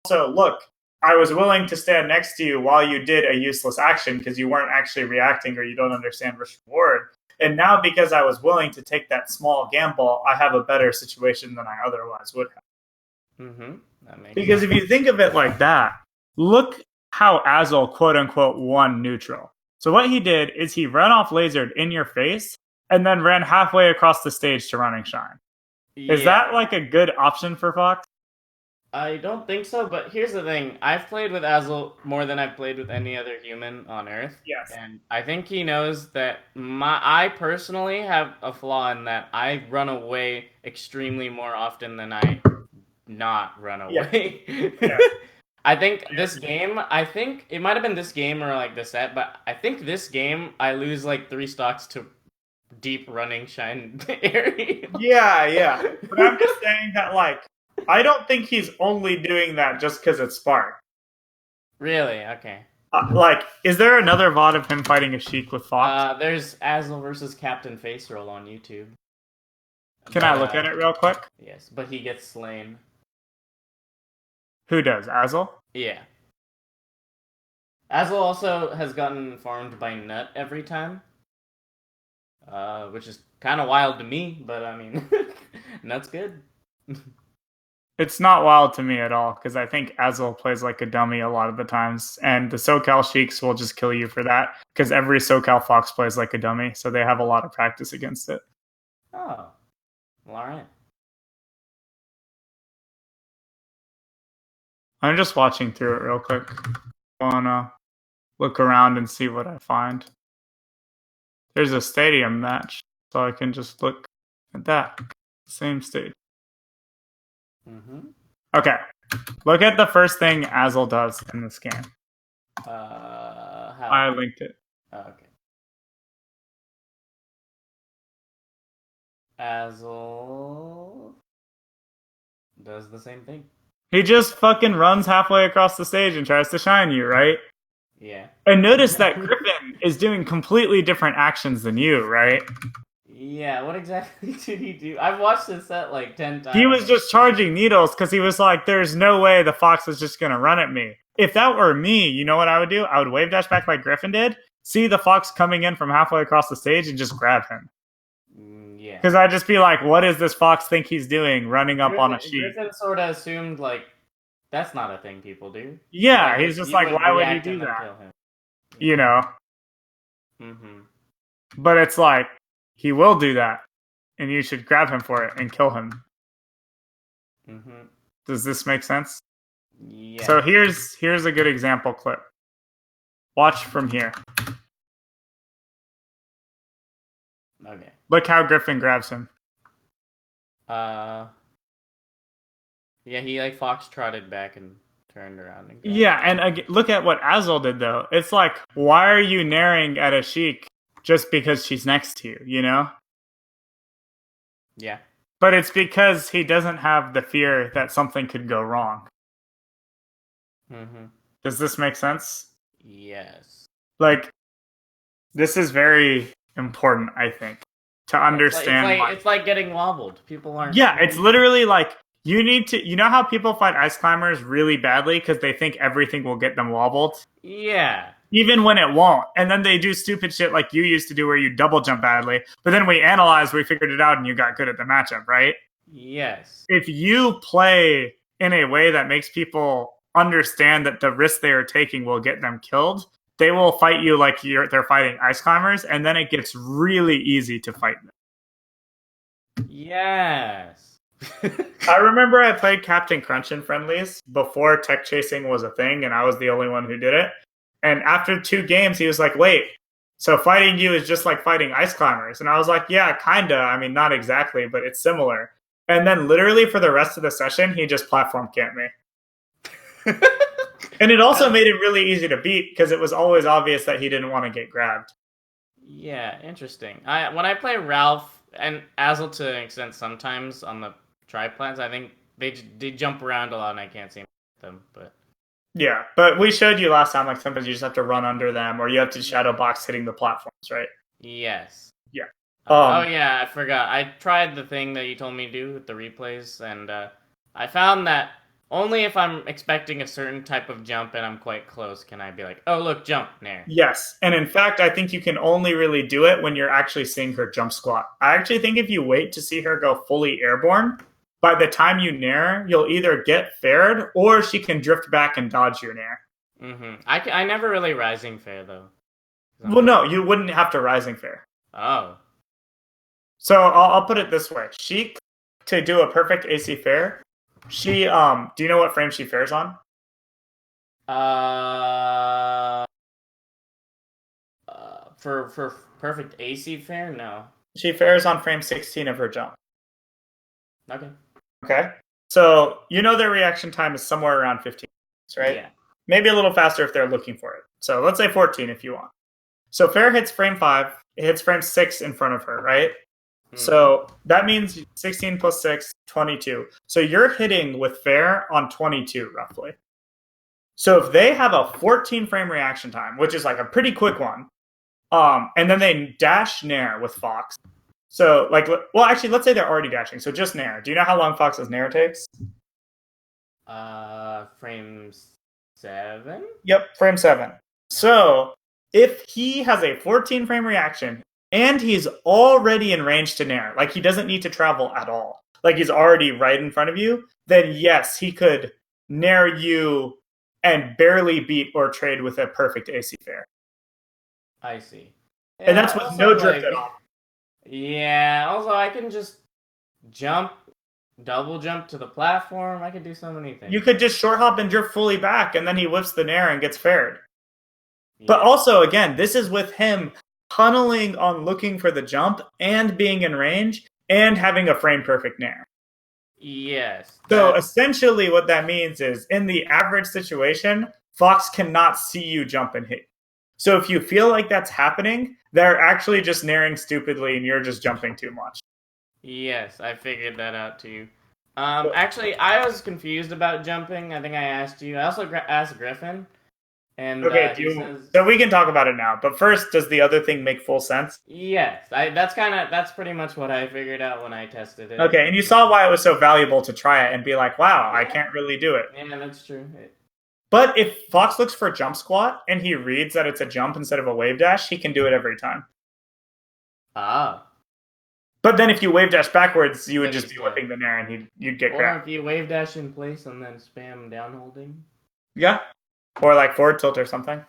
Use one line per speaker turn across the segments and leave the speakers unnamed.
also, look, I was willing to stand next to you while you did a useless action because you weren't actually reacting or you don't understand risk reward. And now, because I was willing to take that small gamble, I have a better situation than I otherwise would have.
Mm-hmm. That makes
Because
sense.
if you think of it like that, look how Azel, quote unquote, won neutral. So what he did is he ran off lasered in your face and then ran halfway across the stage to running shine. Is
Yeah.
that like a good option for Fox?
I don't think so, but here's the thing. I've played with Azel more than I've played with any other human on Earth.
Yes.
And I think he knows that I personally have a flaw in that I run away extremely more often than I not run away.
Yeah.
I think I think it might have been this game or like the set, but I think this game I lose like 3 stocks to deep running shine area.
Yeah. But I'm just saying that, like, I don't think he's only doing that just because it's Spark.
Really? Okay.
Like, is there another VOD of him fighting a Sheik with Fox?
There's Azel versus Captain Face Roll on YouTube.
Can I look at it real quick?
Yes, but he gets slain.
Who does? Azel?
Yeah. Azel also has gotten farmed by Nut every time. Which is kind of wild to me, but I mean, Nut's good.
It's not wild to me at all, because I think Azel plays like a dummy a lot of the times, and the SoCal Sheiks will just kill you for that, because every SoCal Fox plays like a dummy, so they have a lot of practice against it.
Oh. Well, alright.
I'm just watching through it real quick. I wanna look around and see what I find. There's a stadium match, so I can just look at that. Same stage.
Mm-hmm.
Okay. Look at the first thing Azel does in this game.
How?
I linked it.
Oh, okay. Azel does the same thing.
He just fucking runs halfway across the stage and tries to shine you, right?
Yeah.
And notice that Griffin is doing completely different actions than you, right?
Yeah, what exactly did he do? I've watched this set like 10 times.
He was just charging needles because he was like, there's no way the Fox is just going to run at me. If that were me, you know what I would do? I would wave dash back like Griffin did, see the Fox coming in from halfway across the stage and just grab him.
Yeah.
Because I'd just be like, what does this Fox think he's doing running up on a sheet?
Griffin sort of assumed, like, that's not a thing people do.
Yeah, he's just like, why would you do that? You know?
Mm-hmm.
But it's like, he will do that, and you should grab him for it and kill him.
Mm-hmm.
Does this make sense?
Yeah.
So here's a good example clip. Watch from here.
Okay.
Look how Griffin grabs him.
Yeah, he like fox trotted back and turned around and
yeah, and look at what Azel did though. It's like, why are you naring at a Sheik just because she's next to you, you know?
Yeah.
But it's because he doesn't have the fear that something could go wrong.
Mm-hmm.
Does this make sense?
Yes.
Like, this is very important, I think, to understand.
It's like getting wobbled. People aren't.
Yeah, it's literally like, you need to, you know how people fight ice climbers really badly because they think everything will get them wobbled?
Yeah.
Even when it won't. And then they do stupid shit like you used to do where you double jump badly. But then we analyzed, we figured it out, and you got good at the matchup, right?
Yes.
If you play in a way that makes people understand that the risk they are taking will get them killed, they will fight you like they're fighting ice climbers, and then it gets really easy to fight them.
Yes.
I remember I played Captain Crunch in friendlies before tech chasing was a thing, and I was the only one who did it. And after 2 games, he was like, wait, so fighting you is just like fighting ice climbers? And I was like, yeah, kinda. I mean, not exactly, but it's similar. And then literally for the rest of the session, he just platform camped me. And it also made it really easy to beat because it was always obvious that he didn't want to get grabbed.
Yeah, interesting. When I play Ralph and Azel to an extent sometimes on the triplans, I think they jump around a lot and I can't see them, but...
Yeah, but we showed you last time, like, sometimes you just have to run under them, or you have to shadow box hitting the platforms, right?
Yes.
Yeah.
Oh, yeah, I forgot. I tried the thing that you told me to do with the replays, and I found that Only if I'm expecting a certain type of jump and I'm quite close can I be like, oh look, jump, nair.
Yes. And in fact, I think you can only really do it when you're actually seeing her jump squat. I actually think if you wait to see her go fully airborne, by the time you nair, you'll either get fared or she can drift back and dodge your nair.
I never really rising fair though.
Well, no, you wouldn't have to rising fair.
Oh.
So I'll put it this way: Sheik, to do a perfect AC fair, she do you know what frame she fares on?
Uh, for perfect AC fair, no.
She fares on frame 16 of her jump.
Okay.
Okay. So you know their reaction time is somewhere around 15 minutes, right?
Yeah.
Maybe a little faster if they're looking for it. So let's say 14 if you want. So fair hits frame 5, it hits frame 6 in front of her, right? So that means 16 plus 6, 22. So you're hitting with fair on 22 roughly. So if they have a 14 frame reaction time, which is like a pretty quick one, and then they dash nair with Fox. So like, well, actually, let's say they're already dashing. So just nair. Do you know how long Fox's nair takes?
Frame 7.
Yep, frame 7. So if he has a 14 frame reaction and he's already in range to nair, like he doesn't need to travel at all, like he's already right in front of you, then yes, he could nair you and barely beat or trade with a perfect AC fair.
I see.
And that's with no drift at all.
Yeah, also I can just jump, double jump to the platform. I could do so many things.
You could just short hop and drift fully back, and then he whips the nair and gets fared.
Yeah.
But also, again, this is with him tunneling on looking for the jump and being in range and having a frame perfect nair.
Yes.
So essentially what that means is in the average situation, Fox cannot see you jump and hit. So if you feel like that's happening, they're actually just nairing stupidly and you're just jumping too much.
Yes, I figured that out too. Actually, I was confused about jumping. I think I asked you. I also asked Griffin. And
okay, so we can talk about it now. But first, does the other thing make full sense?
Yes, that's pretty much what I figured out when I tested it.
Okay, and you saw why it was so valuable to try it and be like, wow, I can't really do it.
Yeah, that's true.
But if Fox looks for jump squat and he reads that it's a jump instead of a wave dash, he can do it every time.
Ah.
But then if you wave dash backwards, you would just be whipping the nair and you'd get grabbed.
Or if you wave dash in place and then spam down holding.
Yeah. Or like forward tilt or something.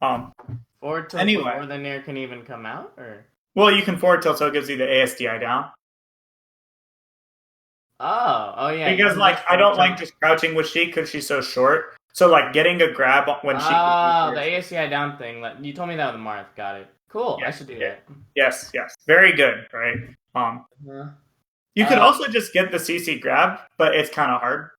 Forward tilt before the nair can even come out? Or
well, you can forward tilt so it gives you the ASDI down.
Oh yeah.
Because like I don't like just crouching with Sheik because she's so short. So like getting a grab when she
the ASDI down thing. You told me that with Marth. Got it. Cool.
Yeah,
I should do that.
Yes. Very good, right? You could also just get the CC grab, but it's kind of hard.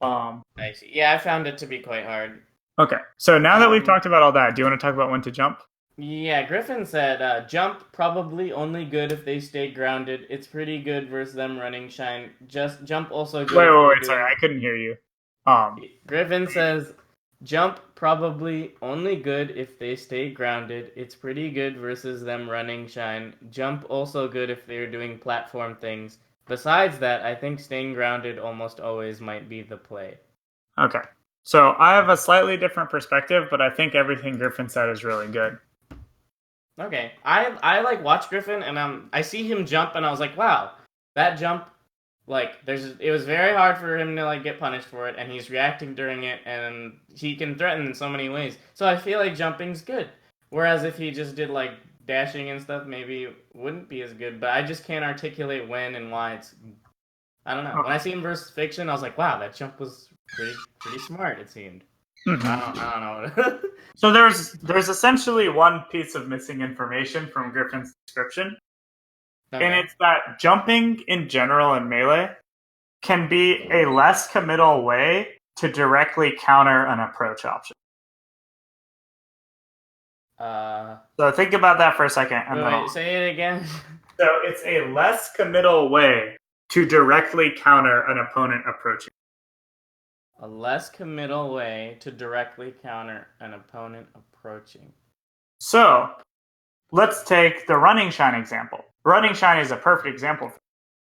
I see. Yeah, I found it to be quite hard.
Okay, so now that we've talked about all that, do you want to talk about when to jump?
Yeah, Griffin said, jump probably only good if they stay grounded. It's pretty good versus them running shine. Just jump also good.
Wait, sorry, I couldn't hear you.
Griffin says, jump probably only good if they stay grounded. It's pretty good versus them running shine. Jump also good if they're doing platform things. Besides that, I think staying grounded almost always might be the play.
Okay. So I have a slightly different perspective, but I think everything Griffin said is really good.
Okay. I like watch Griffin and I see him jump and I was like, wow, that jump, like it was very hard for him to like get punished for it, and he's reacting during it, and he can threaten in so many ways. So I feel like jumping's good. Whereas if he just did like dashing and stuff, maybe it wouldn't be as good. But I just can't articulate when and why it's. I don't know. When I see him versus Fiction, I was like, wow, that jump was pretty smart. It seemed. I don't know.
So there's essentially one piece of missing information from Griffin's description. Okay. And it's that jumping in general in Melee can be a less committal way to directly counter an approach option. So think about that for a second.
Wait, say it again.
So it's a less committal way to directly counter an opponent approaching.
A less committal way to directly counter an opponent approaching.
So let's take the running shine example. Running shine is a perfect example.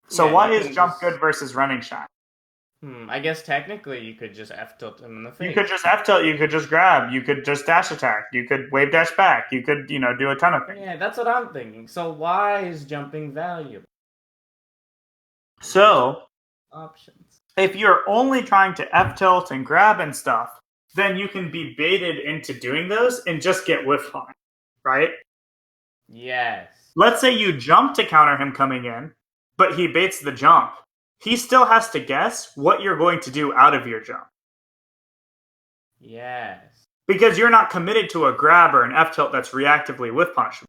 So why is jump good versus running shine?
I guess technically you could just F tilt him in the
You
face.
could just F tilt, you could just grab, you could just dash attack, you could wave dash back, you could, do a ton of things.
Yeah, that's what I'm thinking. So why is jumping valuable?
So,
Options.
if you're only trying to F tilt and grab and stuff, then you can be baited into doing those and just get whiff on, right?
Yes.
Let's say you jump to counter him coming in, but he baits the jump. He still has to guess what you're going to do out of your jump.
Yes.
Because you're not committed to a grab or an F tilt that's reactively whiff punishable.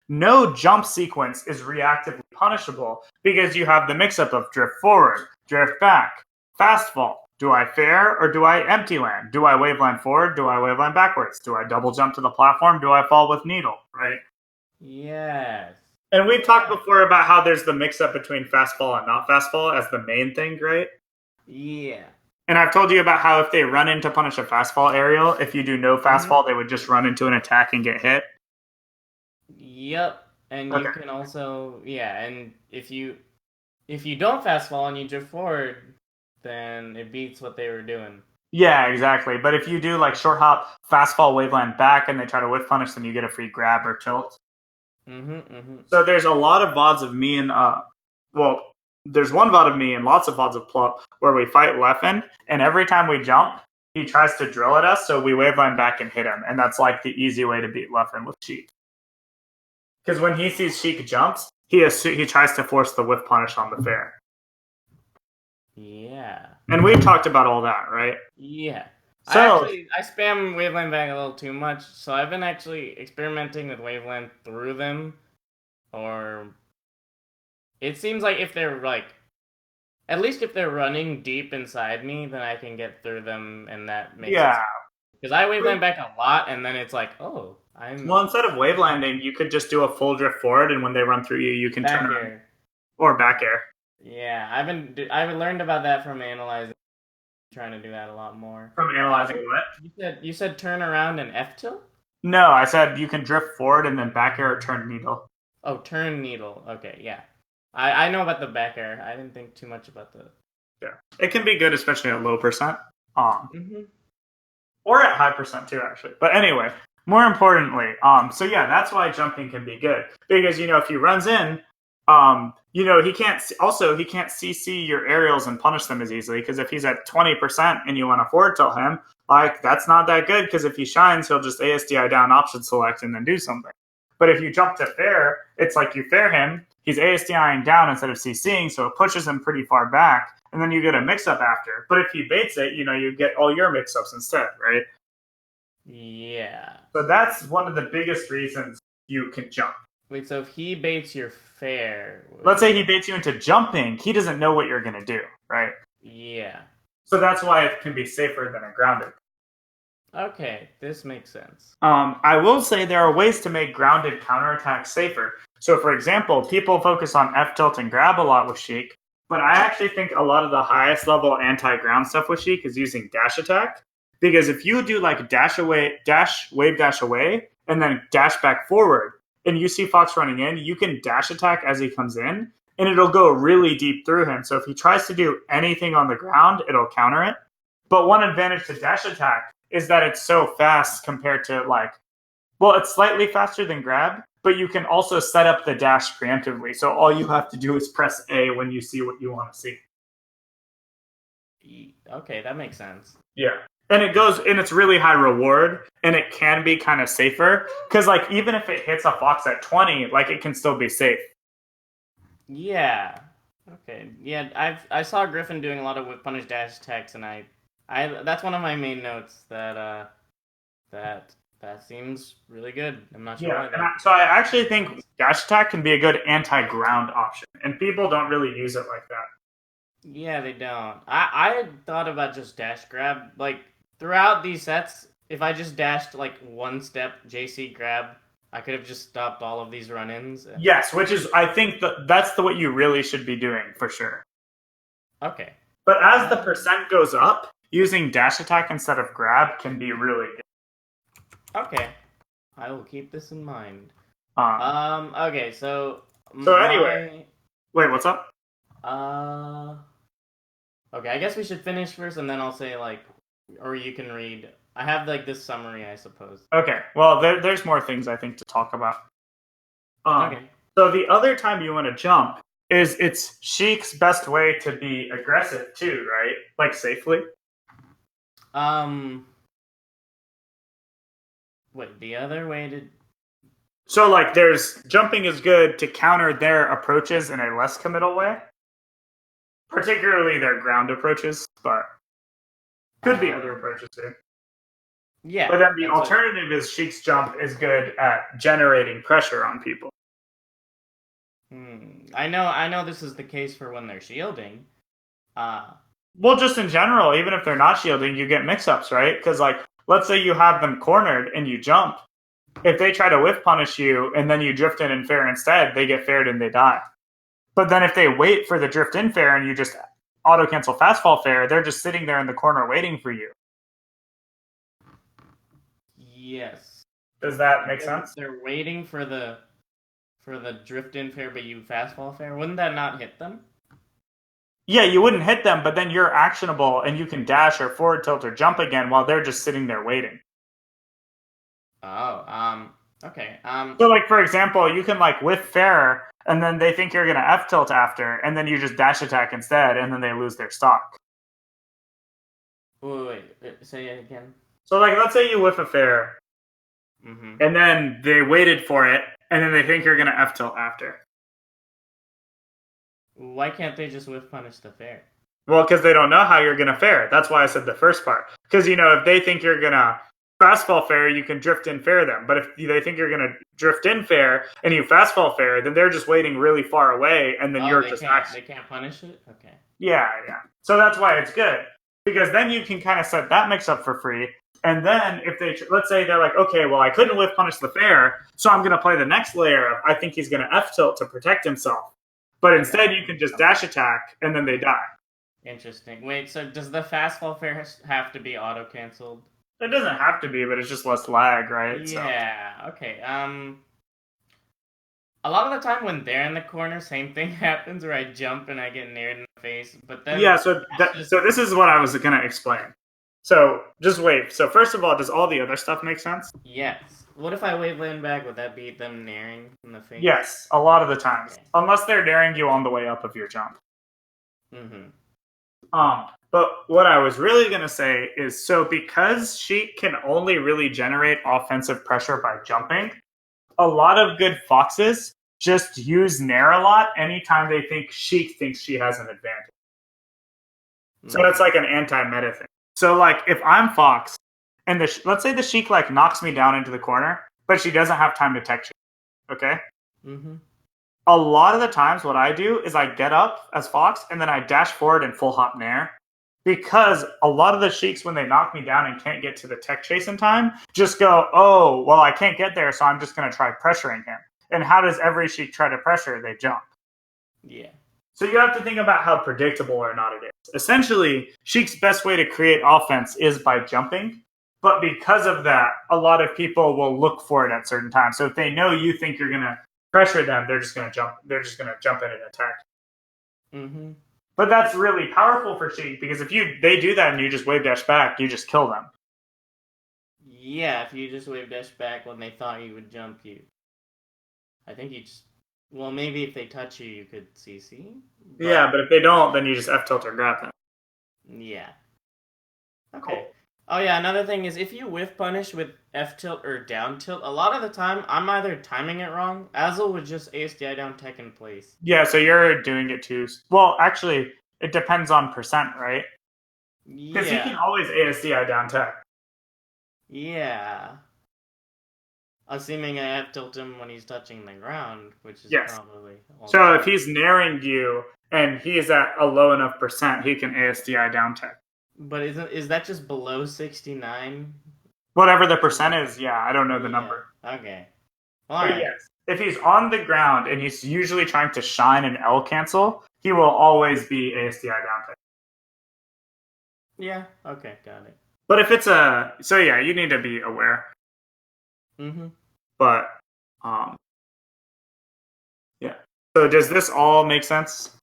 No jump sequence is reactively punishable because you have the mix up of drift forward, drift back, fast fall. Do I fair or do I empty land? Do I wave land forward? Do I wave land backwards? Do I double jump to the platform? Do I fall with needle? Right?
Yes.
And we've talked before about how there's the mix up between fast fall and not fast fall as the main thing, right?
Yeah.
And I've told you about how if they run in to punish a fast fall aerial, if you do no fast fall, they would just run into an attack and get hit.
Yep. And
Okay.
you can also and if you don't fast fall and you drift forward, then it beats what they were doing.
Yeah, exactly. But if you do like short hop, fast fall, waveland back, and they try to whiff punish, then you get a free grab or tilt. So there's a lot of VODs of me and there's one VOD of me and lots of VODs of Plup where we fight Leffen, and every time we jump, he tries to drill at us, so we waveland back and hit him, and that's like the easy way to beat Leffen with Sheik. Because when he sees Sheik jumps, he tries to force the whiff punish on the fair.
Yeah.
And we've talked about all that, right?
Yeah.
So
I spam waveland back a little too much, so I've been actually experimenting with waveland through them, or it seems like if they're at least if they're running deep inside me, then I can get through them, and that makes sense. Because I waveland back a lot, and then it's like, oh,
well, instead of wavelanding, you could just do a full drift forward, and when they run through you, you can
back
turn
air.
around. Or back air.
Yeah, I've learned about that from analyzing. Trying to do that a lot more.
From analyzing what?
You said turn around and F tilt?
No, I said you can drift forward and then back air or turn needle.
Oh, turn needle. Okay, yeah. I know about the back air. I didn't think too much about the.
Yeah, it can be good, especially at low percent.
Mm-hmm.
Or at high percent too, actually. But anyway, more importantly, so yeah, that's why jumping can be good because if he runs in, he can't CC your aerials and punish them as easily because if he's at 20% and you want to forward tilt him, like that's not that good because if he shines, he'll just ASDI down option select and then do something. But if you jump to fair, it's like you fair him, he's ASDIing down instead of CCing, so it pushes him pretty far back, and then you get a mix-up after. But if he baits it, you get all your mix-ups instead, right?
Yeah.
So that's one of the biggest reasons you can jump.
Wait, so if he baits your fair...
Let's say he baits you into jumping, he doesn't know what you're going to do, right?
Yeah.
So that's why it can be safer than a grounded.
Okay, this makes sense.
I will say there are ways to make grounded counterattacks safer. So, for example, people focus on F tilt and grab a lot with Sheik, but I actually think a lot of the highest level anti-ground stuff with Sheik is using dash attack. Because if you do like dash away, wave dash away, and then dash back forward, and you see Fox running in, you can dash attack as he comes in, and it'll go really deep through him. So if he tries to do anything on the ground, it'll counter it. But one advantage to dash attack is that it's so fast compared to it's slightly faster than grab, but you can also set up the dash preemptively. So all you have to do is press A when you see what you want to see.
Okay, that makes sense.
Yeah. And it's really high reward, and it can be kind of safer because even if it hits a Fox at 20, it can still be safe.
Yeah. Okay. Yeah, I saw Griffin doing a lot of whip punish dash attacks, and I that's one of my main notes that seems really good. I'm not sure why.
So I actually think dash attack can be a good anti-ground option, and people don't really use it like that.
Yeah, they don't. I thought about just dash grab throughout these sets. If I just dashed one step JC grab, I could have just stopped all of these run-ins.
Yes, which is I think that's what you really should be doing for sure.
Okay.
But as the percent goes up, using dash attack instead of grab can be really good.
Okay. I will keep this in mind. Okay, so
anyway. Wait, what's up?
Okay, I guess we should finish first, and then I'll say like, or you can read. I have like this summary, I suppose.
Okay, well, there's more things I think to talk about. Um,
Okay.
so the other time you want to jump is it's Sheik's best way to be aggressive too, right? Like safely.
Um. Wait, the other way to.
So like there's jumping is good to counter their approaches in a less committal way, particularly their ground approaches, but could be other approaches too.
Yeah,
But then the
that's what.
alternative is Sheik's jump is good at generating pressure on people.
I know. This is the case for when they're shielding. Uh.
Well, just in general, even if they're not shielding, you get mix-ups, right? Because like, let's say you have them cornered and you jump. If they try to whiff punish you and then you drift in and fair instead, they get faired and they die. But then if they wait for the drift in fair and you just auto cancel fast fall fair, they're just sitting there in the corner waiting for you.
Yes.
Does that make sense?
They're waiting for the drift in fair, but you fastball fair. Wouldn't that not hit them?
Yeah, you wouldn't hit them, but then you're actionable and you can dash or forward tilt or jump again while they're just sitting there waiting.
Oh. Okay.
So, like for example, you can like whiff fair, and then they think you're gonna F tilt after, and then you just dash attack instead, and then they lose their stock.
Wait. Say it again.
So, like, let's say you whiff a fair,
Mm-hmm.
and then they waited for it, and then they think you're gonna F tilt after.
Why can't they just whiff punish the fair?
Well, because they don't know how you're gonna fare. That's why I said the first part. Because if they think you're gonna fastfall fair, you can drift in fair them. But if they think you're gonna drift in fair and you fastfall fair, then they're just waiting really far away, and then
Oh,
you're just
they can't punish it. Okay.
yeah, yeah. So that's why it's good because then you can kind of set that mix up for free. And then if they let's say they're like, okay, well I couldn't whiff punish the fair, so I'm gonna play the next layer of I think he's gonna F tilt to protect himself. But instead you can just dash attack and then they die.
Interesting. Wait, so does the fastball fair have to be auto canceled?
It doesn't have to be, but it's just less lag, right? So
Yeah. Okay. A lot of the time when they're in the corner, same thing happens where I jump and I get nared in the face. But then
yeah, so this is what I was gonna explain. So just wait. So first of all, does all the other stuff make sense?
yes. What if I wave land back? Would that be them naring in the face?
Yes, a lot of the times,
Okay.
unless they're daring you on the way up of your jump.
Mm-hmm.
But what I was really gonna say is so because she can only really generate offensive pressure by jumping, a lot of good foxes just use Nair a lot anytime they think Sheik thinks she has an advantage. So that's like an anti-meta thing. So like if I'm Fox and let's say the Sheik like knocks me down into the corner, but she doesn't have time to tech chase, okay?
Mm-hmm.
A lot of the times what I do is I get up as Fox and then I dash forward and full hop Nair. Because a lot of the Sheiks, when they knock me down and can't get to the tech chase in time, just go, oh, well, I can't get there, so I'm just going to try pressuring him. And how does every Sheik try to pressure? They jump.
Yeah.
So you have to think about how predictable or not it is. Essentially, Sheik's best way to create offense is by jumping. But because of that, a lot of people will look for it at certain times. So if they know you think you're going to pressure them, they're just going to jump. They're just going to jump in and attack.
Mm-hmm.
But that's really powerful for Sheik because if they do that and you just wave dash back, you just kill them.
Yeah, if you just wave dash back when they thought you would jump you. I think you just well maybe if they touch you could CC.
Yeah, but if they don't, then you just F tilt or grab them.
Yeah. Okay.
Cool.
Oh yeah, another thing is if you whiff punish with F tilt or down tilt, a lot of the time I'm either timing it wrong. Azel would just ASDI down tech in place.
Yeah, so you're doing it too. Well, actually, it depends on percent, right? Because he can
Yeah.
always ASDI down tech.
Yeah. Assuming I F tilt him when he's touching the ground, which is
Yes.
probably
So if he's naring you and he is at a low enough percent, he can ASDI down tech.
But is that just below 69?
Whatever the percent is, yeah, I don't know the number.
Okay.
But
Alright.
yes, if he's on the ground and he's usually trying to shine an L cancel, he will always be ASDI down tech.
Yeah, okay, got it.
But if it's so yeah, you need to be aware.
Mm-hmm.
But yeah. So does this all make sense?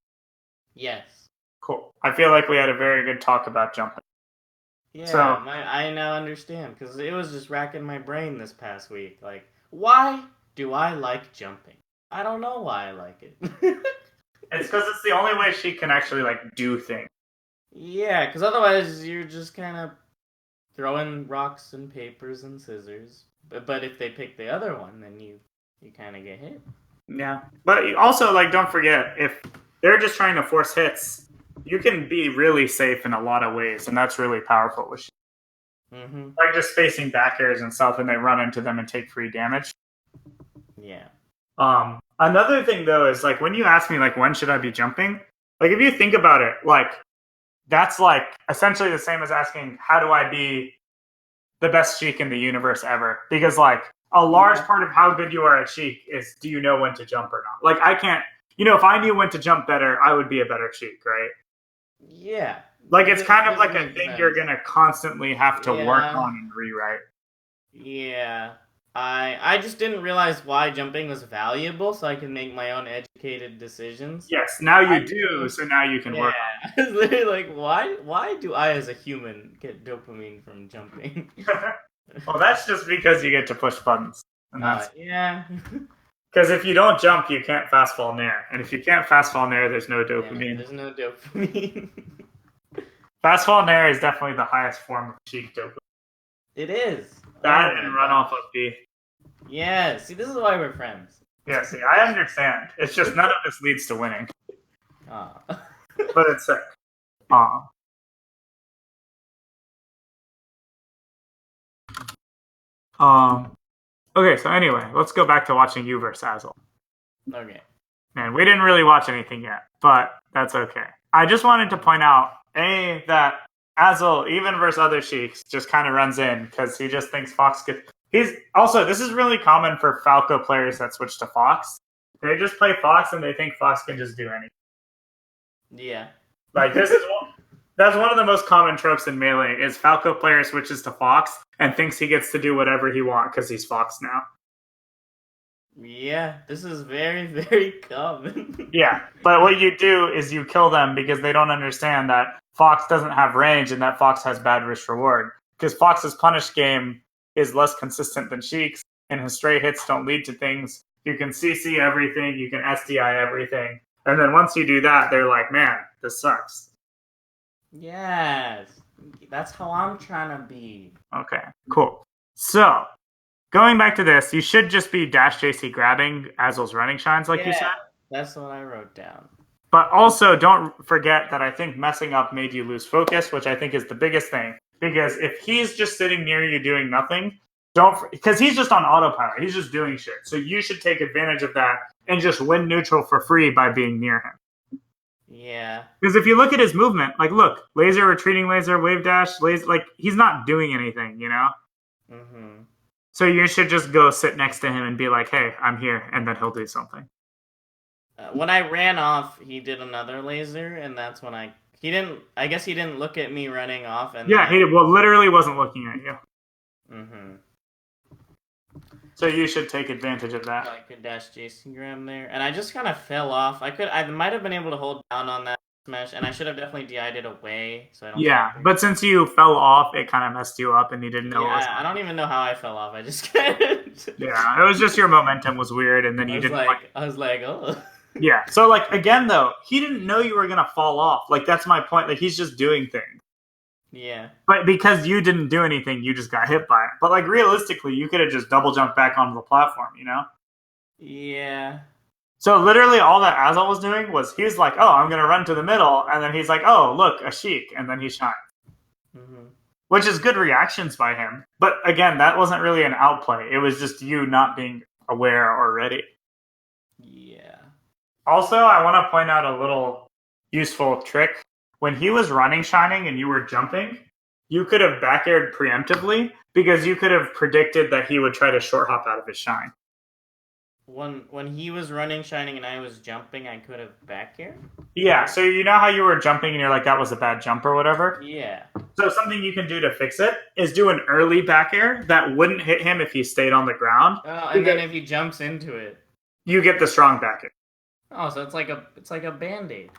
Yes.
Cool. I feel like we had a very good talk about jumping.
Yeah,
So
I now understand because it was just racking my brain this past week. Like, why do I like jumping? I don't know why I like it.
it's because it's the only way she can actually like do things.
Yeah, because otherwise you're just kind of throwing rocks and papers and scissors. But if they pick the other one, then you kind of get hit.
Yeah, but also like don't forget if they're just trying to force hits, you can be really safe in a lot of ways, and that's really powerful. With like just facing back airs and stuff, and they run into them and take free damage.
Yeah.
Another thing though is like when you ask me like when should I be jumping, like if you think about it, like that's like essentially the same as asking how do I be the best Sheik in the universe ever? Because like a large part of how good you are at Sheik is do you know when to jump or not? Like I can't, if I knew when to jump better, I would be a better Sheik, right?
Yeah.
Like it's kind of
This
like a
makes
thing
sense.
you're gonna constantly have to work
Yeah.
on and rewrite.
Yeah. I just didn't realize why jumping was valuable, so I can make my own educated decisions.
Yes, now
I
you do,
knew-
so now you can
Yeah.
work
I was literally like, why do I as a human get dopamine from jumping?
on it. Well, that's just because you get to push buttons. And that's
Yeah.
because if you don't jump, you can't fast fall nair. And if you can't fast fall nair, there's no
Yeah,
dopamine.
there's no dopamine.
Fast fall nair is definitely the highest form of Sheik dopamine.
It is.
That
Oh
and
my
run
gosh.
off of B.
Yeah, see, this is why we're friends.
Yeah, see, I understand. It's just none of this leads to winning.
Aw.
But it's sick. Um, okay, so anyway, let's go back to watching you versus Azel.
Okay.
Man, we didn't really watch anything yet, but that's okay. I just wanted to point out, that Azel, even versus other Sheiks, just kind of runs in because he just thinks Fox could. This is really common for Falco players that switch to Fox. They just play Fox and they think Fox can just do anything.
Yeah.
Like that's one of the most common tropes in Melee is Falco player switches to Fox and thinks he gets to do whatever he wants because he's Fox now.
Yeah, this is very, very common.
Yeah, but what you do is you kill them because they don't understand that Fox doesn't have range and that Fox has bad risk reward. Because Fox's punish game is less consistent than Sheik's, and his stray hits don't lead to things. You can CC everything, you can SDI everything, and then once you do that, they're like, man, this sucks.
Yes. That's how I'm trying to be.
Okay, cool. So, going back to this, you should just be dash JC grabbing Azel's running shines, like you said.
That's what I wrote down.
But also, don't forget that I think messing up made you lose focus, which I think is the biggest thing. Because if he's just sitting near you doing nothing, because he's just on autopilot, he's just doing shit. So you should take advantage of that and just win neutral for free by being near him.
Yeah.
Because if you look at his movement, like look, laser, retreating laser, wave dash, laser, like he's not doing anything,
Mm-hmm.
So you should just go sit next to him and be like, hey, I'm here, and then he'll do something.
When I ran off, he did another laser, and that's when I guess he didn't look at me running off, and
yeah, he literally wasn't looking at you.
Mm-hmm.
So you should take advantage of that.
I could dash Jason Graham there, and I just kind of fell off. I might have been able to hold down on that smash, and I should have definitely DI'd it away. So I don't.
Yeah, but since you fell off, it kind of messed you up, and you didn't know.
Yeah, I don't even know how I fell off. I just kind of.
Yeah, it was just your momentum was weird, and then you didn't.
I was like, oh.
Yeah. So like again though, he didn't know you were gonna fall off. Like that's my point. Like he's just doing things.
Yeah.
But because you didn't do anything, you just got hit by it. But like realistically, you could have just double jumped back onto the platform,
Yeah.
So literally all that Azel was doing was he was like, oh, I'm gonna run to the middle, and then he's like, oh, look, a Sheik, and then he shines.
Mm-hmm.
Which is good reactions by him. But again, that wasn't really an outplay. It was just you not being aware or ready.
Yeah.
Also, I want to point out a little useful trick. When he was running shining and you were jumping, you could have back aired preemptively because you could have predicted that he would try to short hop out of his shine.
When he was running shining and I was jumping, I could have back aired?
Yeah, so you know how you were jumping and you're like, that was a bad jump or whatever?
Yeah.
So something you can do to fix it is do an early back air that wouldn't hit him if he stayed on the ground.
Oh, and then if he jumps into it,
you get the strong back air.
oh, so it's like a Band-Aid.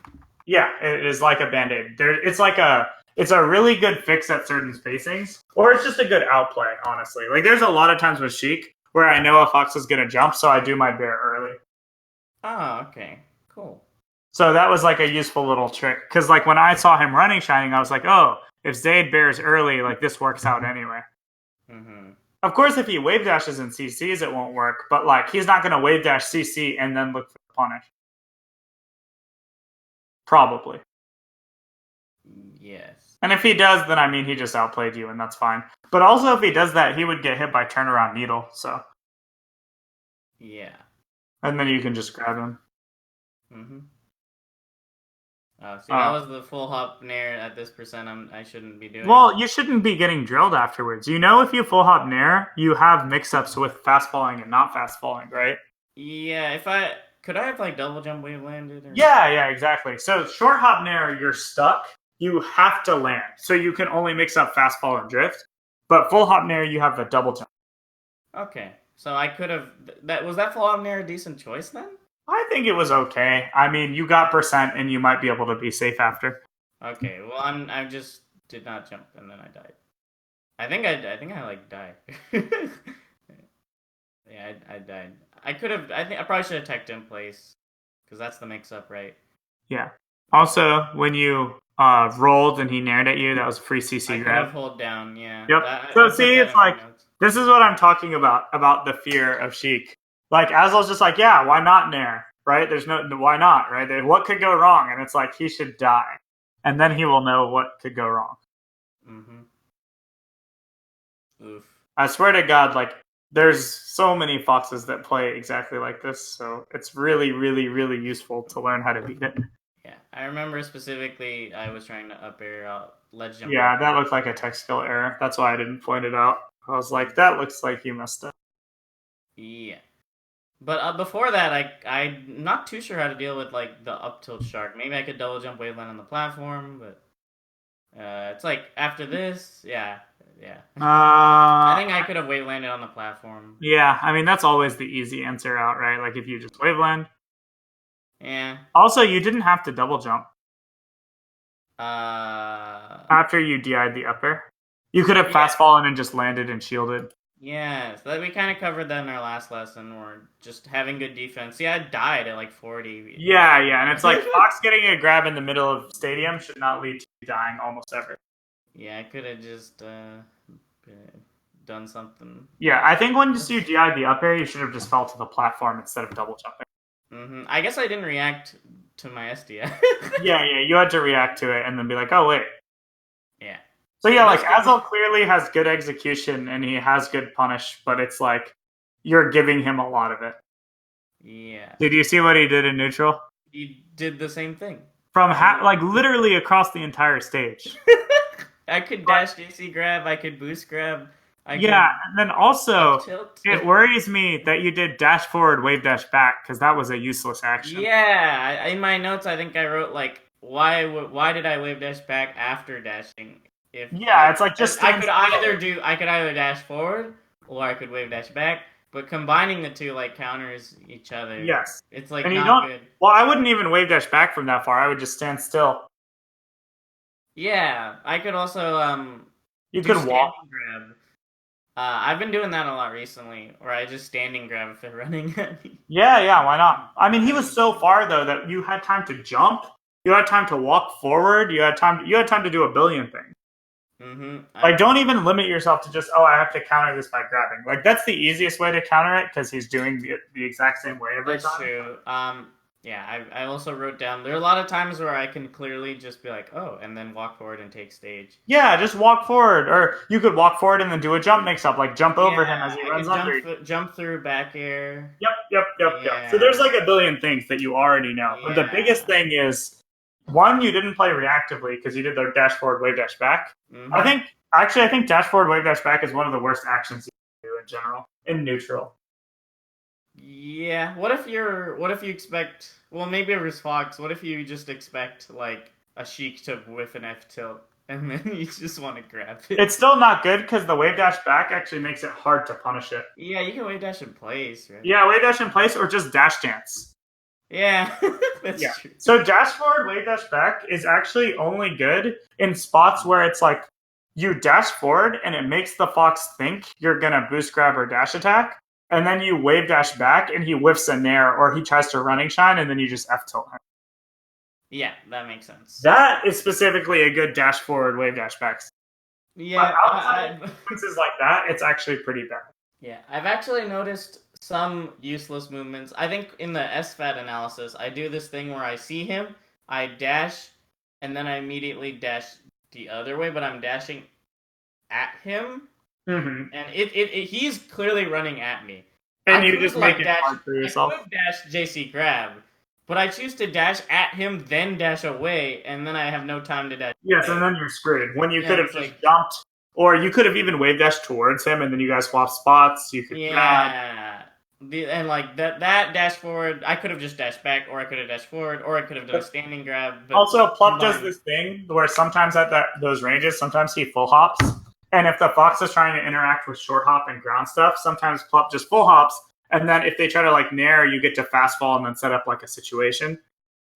Yeah, it is like a band-aid. It's a really good fix at certain spacings, or it's just a good outplay, honestly. Like there's a lot of times with Sheik where I know a fox is gonna jump, so I do my bear early.
Oh, okay. Cool.
So that was like a useful little trick. Because like when I saw him running shining, I was like, oh, if Zayd bears early, like this works out anyway.
Mm-hmm.
Of course, if he wave dashes and CCs, it won't work. But like he's not gonna wave dash CC and then look for the punish. Probably.
Yes.
And if he does, then I mean he just outplayed you, and that's fine. But also, if he does that, he would get hit by turnaround needle. So.
Yeah.
And then you can just grab him.
Mm-hmm. See, that was the full hop nair at this percent. I shouldn't be doing.
Well, you shouldn't be getting drilled afterwards. You know, if you full hop nair, you have mix-ups with fast falling and not fast falling, right?
Yeah. Could I have like double jump wave landed? Or...
Yeah, exactly. So short hop nair, you're stuck. You have to land, so you can only mix up fast fall and drift. But full hop nair, you have the double jump.
Okay, so I could have that full hop nair a decent choice then?
I think it was okay. I mean, you got percent, and you might be able to be safe after.
Okay, well, I just did not jump, and then I died. I think I like died. Yeah, I died. I could have. I think I probably should have teched in place, because that's the mix-up, right?
Yeah. Also, when you rolled and he nared at you, that was a free CC grab.
I could have hold down, yeah.
Yep. So see, it's like this is what I'm talking about the fear of Sheik. Like Azul's just like, yeah, why not nair, right? There's no why not, right? What could go wrong? And it's like he should die, and then he will know what could go wrong.
Mm-hmm. Oof.
I swear to God, like there's so many foxes that play exactly like this, so it's really, really, really useful to learn how to beat it.
Yeah, I remember specifically I was trying to up air out ledge jump.
Yeah, that looked like a tech skill error. That's why I didn't point it out. I was like, that looks like you messed up.
Yeah. But before that, I'm not too sure how to deal with like the up tilt shark. Maybe I could double jump wave land on the platform, but it's like after this, yeah. I think I could have wave landed on the platform.
Yeah, I mean that's always the easy answer out, right? Like if you just wave land.
Yeah.
Also, you didn't have to double jump. After you DI'd the upper, you could have fast fallen and just landed and shielded.
Yeah, so we kind of covered that in our last lesson. Or just having good defense. See, I died at like 40.
Yeah, and it's like Fox getting a grab in the middle of stadium should not lead to you dying almost ever.
Yeah, I could have just done something.
Yeah, I think when you DI'd the up air, you should have just fell to the platform instead of double jumping.
Mm-hmm. I guess I didn't react to my SDF.
yeah, you had to react to it and then be like, oh, wait.
Yeah.
So yeah, like Azul clearly has good execution and he has good punish, but it's like you're giving him a lot of it.
Yeah.
Did you see what he did in neutral?
He did the same thing.
From like literally across the entire stage.
I could dash DC grab, I could boost grab.
And then also it worries me that you did dash forward, wave dash back because that was a useless action.
Yeah, in my notes I think I wrote like why did I wave dash back after dashing?
It's like just
I could either dash forward or I could wave dash back, but combining the two like counters each other.
Yes,
it's like not good.
Well, I wouldn't even wave dash back from that far. I would just stand still.
Yeah, I could also
you could walk.
Grab. I've been doing that a lot recently, or I just standing grab if they're running at me.
Yeah, why not? I mean, he was so far though that you had time to jump, you had time to walk forward, you had time to do a billion things.
Mm-hmm.
Like, don't even limit yourself to just, I have to counter this by grabbing. Like, that's the easiest way to counter it because he's doing the exact same way every time.
That's true. Yeah, I also wrote down, there are a lot of times where I can clearly just be like, oh, and then walk forward and take stage.
Yeah, just walk forward. Or you could walk forward and then do a jump mix-up, like jump over him as he runs under.
Jump through back air.
Yep. So there's like a billion things that you already know. But the biggest thing is, one, you didn't play reactively because you did the dash forward, wave dash back.
Mm-hmm.
I think dash forward, wave dash back is one of the worst actions you can do in general, in neutral.
Yeah. What if you expect? Well, maybe it was Fox. What if you just expect like a Sheik to whiff an F tilt and then you just want to grab it?
It's still not good because the wave dash back actually makes it hard to punish it.
Yeah, you can wave dash in place, right?
Yeah, wave dash in place or just dash dance.
Yeah,
Yeah.
that's true.
So dash forward, wave dash back is actually only good in spots where it's like you dash forward and it makes the fox think you're gonna boost grab or dash attack, and then you wave dash back and he whiffs a nair or he tries to running shine and then you just F tilt him.
Yeah, that makes sense.
That is specifically a good dash forward, wave dash back. But
Yeah,
outside of sequences like that, it's actually pretty bad.
yeah, I've actually noticed some useless movements. I think in the SFAT analysis, I do this thing where I see him, I dash, and then I immediately dash the other way, but I'm dashing at him,
Mm-hmm.
and he's clearly running at me. I
And you
could
just make
like
it
dash.
hard for
I
yourself.
could dash JC grab, but I choose to dash at him, then dash away, and then I have no time to dash.
Yes, and
Away.
then you're screwed. When you
Yeah,
could have
it's
just
like
jumped, or you could have even wave dashed towards him, and then you guys swap spots. You could grab.
yeah. And like that dash forward, I could have just dashed back, or I could have dashed forward, or I could have done a
But
standing grab. But
also, Plup does
combined,
this thing where sometimes at those ranges, sometimes he full hops, and if the fox is trying to interact with short hop and ground stuff, sometimes Plup just full hops, and then if they try to like nair, you get to fast fall and then set up like a situation.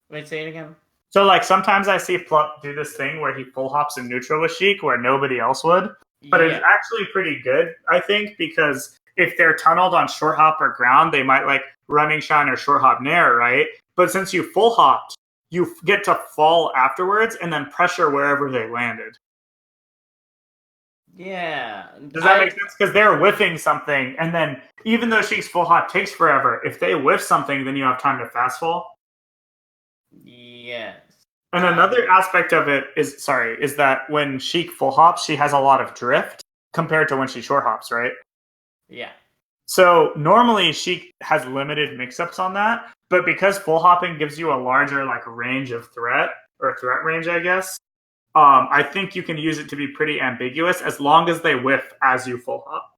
wait, say it again.
So like sometimes I see Plup do this thing where he full hops in neutral with Sheik where nobody else would. But it's
Yeah,
actually pretty good, I think, because if they're tunneled on short hop or ground, they might like running shine or short hop nair, right? But since you full hopped, you get to fall afterwards and then pressure wherever they landed.
yeah.
Does that make sense? Because they're whiffing something, and then even though Sheik's full hop takes forever, if they whiff something, then you have time to fast fall.
Yes.
And another aspect of it is that when Sheik full hops, she has a lot of drift compared to when she short hops, right?
Yeah.
So normally Sheik has limited mix-ups on that, but because full hopping gives you a larger like range of threat or threat range, I guess. I think you can use it to be pretty ambiguous as long as they whiff as you full hop,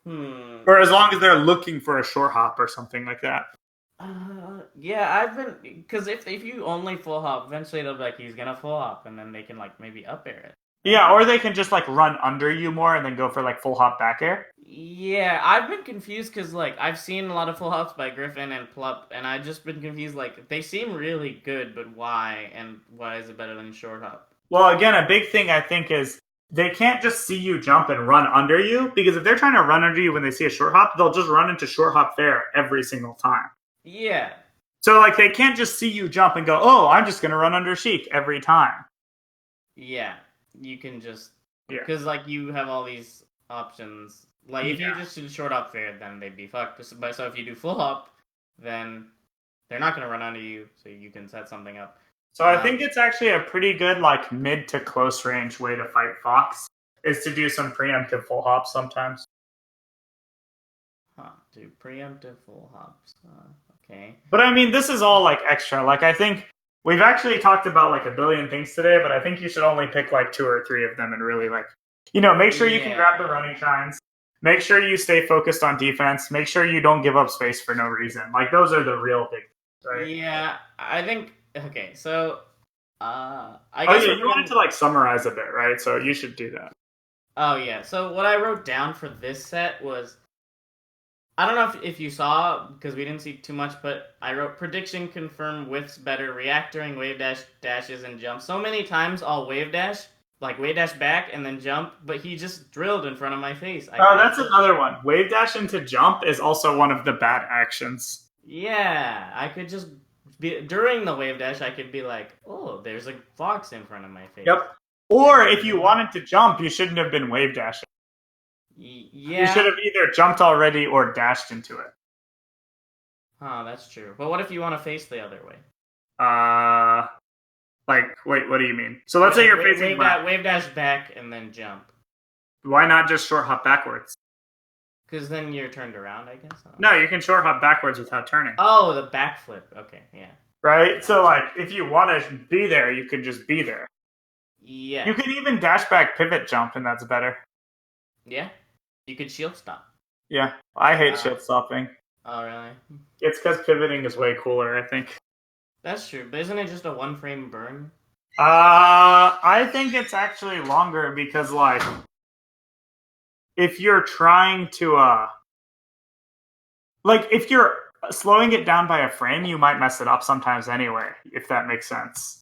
or as long as they're looking for a short hop or something like that.
Yeah, I've been because if you only full hop, eventually they'll be like he's gonna full hop, and then they can like maybe up air it.
Yeah, or they can just like run under you more and then go for like full hop back air.
Yeah, I've been confused because like I've seen a lot of full hops by Griffin and Plup, and I've just been confused. Like they seem really good, but why? And why is it better than short hop?
Well, again, a big thing I think is they can't just see you jump and run under you, because if they're trying to run under you when they see a short hop, they'll just run into short hop fair every single time.
Yeah,
So like they can't just see you jump and go, "Oh, I'm just going to run under Sheik every time."
yeah, you can just
Yeah.
because like you have all these options. Like if you
Yeah.
just do short hop fair, then they'd be fucked. But so if you do full hop, then they're not gonna run under you, so you can set something up.
So I think it's actually a pretty good like mid to close range way to fight Fox is to do some preemptive full hops sometimes.
Do preemptive full hops. Okay.
But I mean, this is all like extra. Like I think we've actually talked about like a billion things today, but I think you should only pick like 2 or 3 of them and really like, make sure you can grab the running shines. Make sure you stay focused on defense. Make sure you don't give up space for no reason. Like those are the real big things, right?
Yeah, I think. Okay, so I guess
you wanted to like summarize a bit, right? So you should do that.
Oh yeah. So what I wrote down for this set was I don't know if you saw because we didn't see too much, but I wrote prediction confirm whiffs better react during wave dash dashes and jumps. So many times I'll wave dash back and then jump, but he just drilled in front of my face.
That's another one. Wave dash into jump is also one of the bad actions.
Yeah, I could just be during the wave dash. I could be like, "Oh, there's a fox in front of my face."
Yep. Or if you wanted to jump, you shouldn't have been wave dashing.
Yeah.
You should have either jumped already or dashed into it.
Oh, that's true. But what if you want to face the other way?
Wait, what do you mean? So let's say you're facing left.
Wave dash back and then jump.
Why not just short hop backwards?
Because then you're turned around, I guess.
No, you can short hop backwards without turning.
Oh, the backflip. Okay, yeah.
Right? So, like, if you want to be there, you can just be there.
Yeah.
You can even dash back pivot jump, and that's better.
Yeah? You could shield stop.
Yeah. I hate shield stopping.
Oh, really?
It's because pivoting is way cooler, I think.
That's true, but isn't it just a 1-frame burn?
I think it's actually longer because, like, if you're trying to, if you're slowing it down by a frame, you might mess it up sometimes anyway, if that makes sense.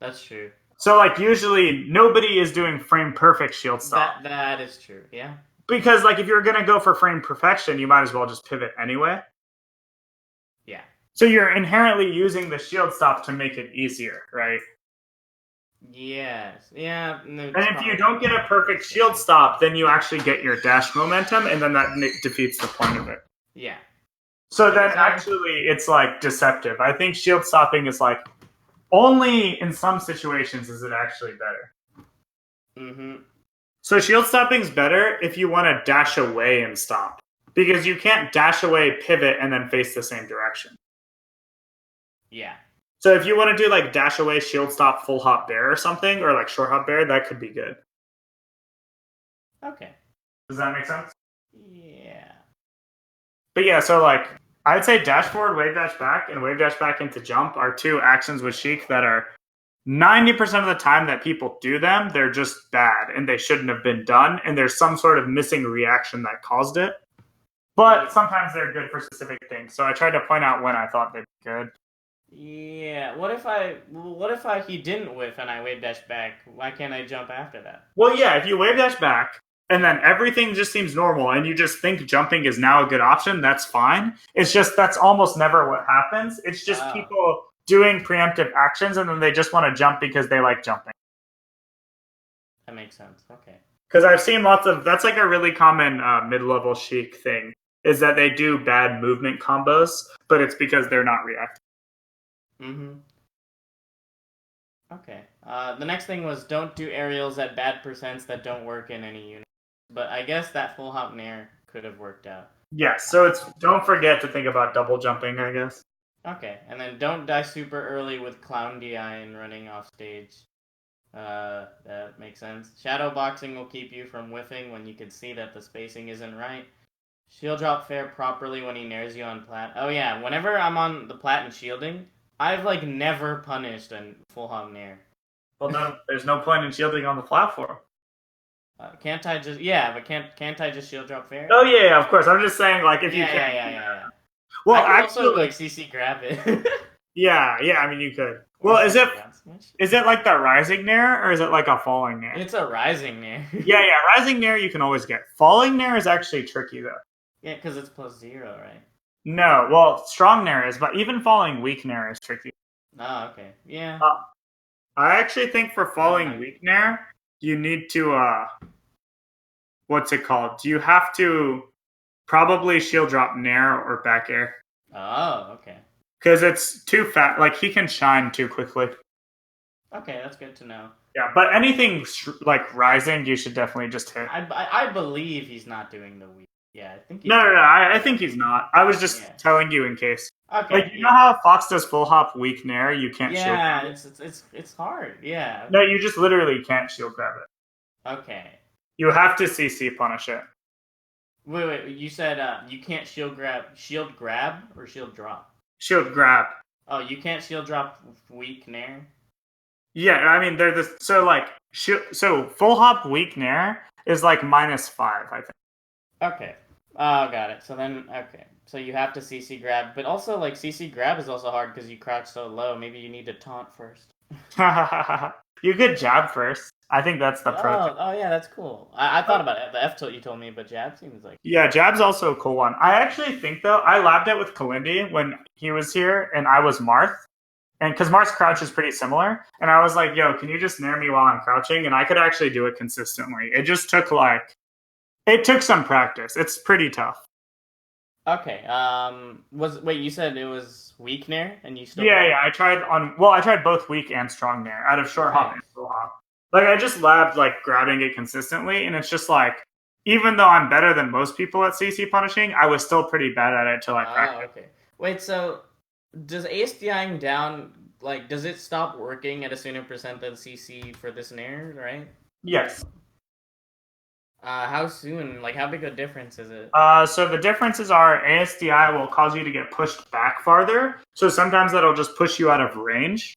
That's true.
So like usually nobody is doing frame perfect shield stop.
That is true. Yeah.
Because like if you're gonna go for frame perfection, you might as well just pivot anyway.
Yeah.
So you're inherently using the shield stop to make it easier, right?
Yes. Yeah. No,
And if you don't get a perfect shield stop, then you actually get your dash momentum, and then that defeats the point of it.
Yeah.
So then actually it's like deceptive. I think shield stopping is like only in some situations is it actually better.
Mm-hmm.
So shield stopping's better if you want to dash away and stop. Because you can't dash away, pivot, and then face the same direction.
Yeah.
So if you want to do like dash away, shield stop, full hop bear or something, or like short hop bear, that could be good.
Okay.
Does that make sense?
Yeah.
But yeah, so like I'd say dash forward, wave dash back, and wave dash back into jump are two actions with Sheik that are 90% of the time that people do them, they're just bad and they shouldn't have been done, and there's some sort of missing reaction that caused it. But sometimes they're good for specific things. So I tried to point out when I thought they'd be good.
Yeah. What if he didn't whiff and I wave dash back? Why can't I jump after that?
Well, yeah, if you wave dash back and then everything just seems normal and you just think jumping is now a good option, that's fine. It's just that's almost never what happens. It's just people doing preemptive actions and then they just want to jump because they like jumping.
That makes sense. Okay.
Because I've seen lots of that's like a really common mid-level Sheik thing is that they do bad movement combos, but it's because they're not reacting.
Mm-hmm. Okay. The next thing was don't do aerials at bad percents that don't work in any unit. But I guess that full hop nair could have worked out.
Yes, so it's don't forget to think about double jumping, I guess.
Okay, and then don't die super early with Clown DI and running off stage. That makes sense. Shadow boxing will keep you from whiffing when you can see that the spacing isn't right. Shield drop fair properly when he nairs you on plat. Oh yeah, whenever I'm on the plat and shielding, I've like never punished a full hop nair.
Well, no, there's no point in shielding on the platform.
Can't I just can't I just shield drop fair?
Oh yeah, of course. I'm just saying like if you can.
Yeah.
Well,
I could
actually,
also like CC grab it.
yeah. I mean, you could. Well, is it like the rising nair or is it like a falling nair?
It's a rising nair.
yeah. Rising nair you can always get. Falling nair is actually tricky though.
Yeah, because it's +0, right?
No, well, strong nair is, but even falling weak nair is tricky.
Oh, okay. Yeah.
I actually think for falling weak nair, you need to what's it called? You have to probably shield drop nair or back air.
Oh, okay.
Because it's too fat. Like he can shine too quickly.
Okay, that's good to know.
Yeah, but anything like rising, you should definitely just hit.
I believe he's not doing the weak. Yeah, I think.
No. I think he's not. I was just telling you in case.
Okay.
Like you know how Fox does full hop weak nair, you can't shield grab
it. It's hard. Yeah.
No, you just literally can't shield grab it.
Okay.
You have to CC punish it.
Wait. You said you can't shield grab or shield drop?
Shield grab.
Oh, you can't shield drop weak nair?
Yeah, I mean they're the so full hop weak nair is like -5, I think.
Okay. Oh, got it. So then so you have to CC grab, but also like CC grab is also hard because you crouch so low. Maybe you need to taunt first.
You could jab first. I think that's the pro.
Oh yeah, that's cool. I thought about it. The F tilt you told me, but jab seems like
jab's also a cool one. I actually think though I labbed it with Kalindi when he was here and I was Marth, and because Marth's crouch is pretty similar, and I was like, "Yo, can you just nair me while I'm crouching?" And I could actually do it consistently. It just took some practice. It's pretty tough.
Okay. You said it was weak nair and you still
I tried both weak and strong nair out of short hop and full hop. Like I just labbed like grabbing it consistently, and it's just like even though I'm better than most people at CC punishing, I was still pretty bad at it till I practiced.
Okay. Wait, so does ASDIing down does it stop working at a sooner percent than CC for this nair, right?
Yes.
How soon? Like, how big a difference is it?
So the differences are ASDI will cause you to get pushed back farther. So sometimes that'll just push you out of range.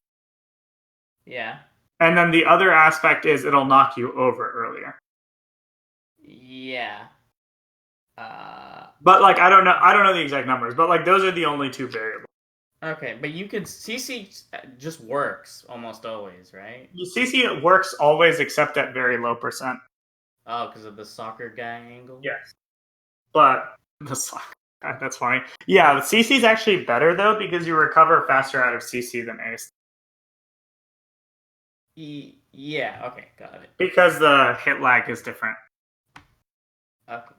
Yeah.
And then the other aspect is it'll knock you over earlier.
Yeah.
But like I don't know the exact numbers, but like those are the only two variables.
Okay, but you could CC just works almost always, right?
CC works always except at very low percent.
Oh, because of the soccer guy angle.
Yes, but the soccer guy, that's funny. Yeah, CC is actually better though because you recover faster out of CC than Ace.
Yeah. Okay, got it.
Because the hit lag is different.
Okay.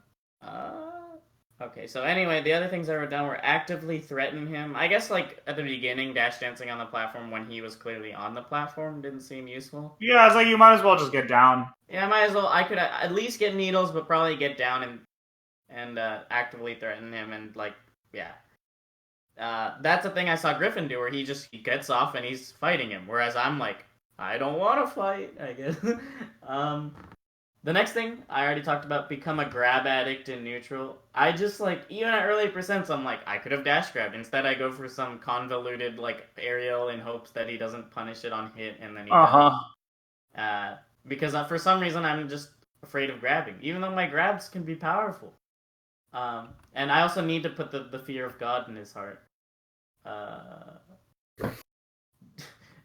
Okay. So anyway, the other things I wrote down were actively threaten him. I guess like at the beginning, dash dancing on the platform when he was clearly on the platform didn't seem useful.
Yeah, I was like, you might as well just get down.
Yeah, I might as well. I could at least get needles, but probably get down and actively threaten him and like yeah. That's a thing I saw Griffin do where he gets off and he's fighting him, whereas I'm like I don't want to fight. I guess. The next thing I already talked about, become a grab addict in neutral. I just like even at early percents, I'm like I could have dash grabbed. Instead, I go for some convoluted like aerial in hopes that he doesn't punish it on hit, and then he does. Because for some reason I'm just afraid of grabbing, even though my grabs can be powerful. And I also need to put the fear of God in his heart.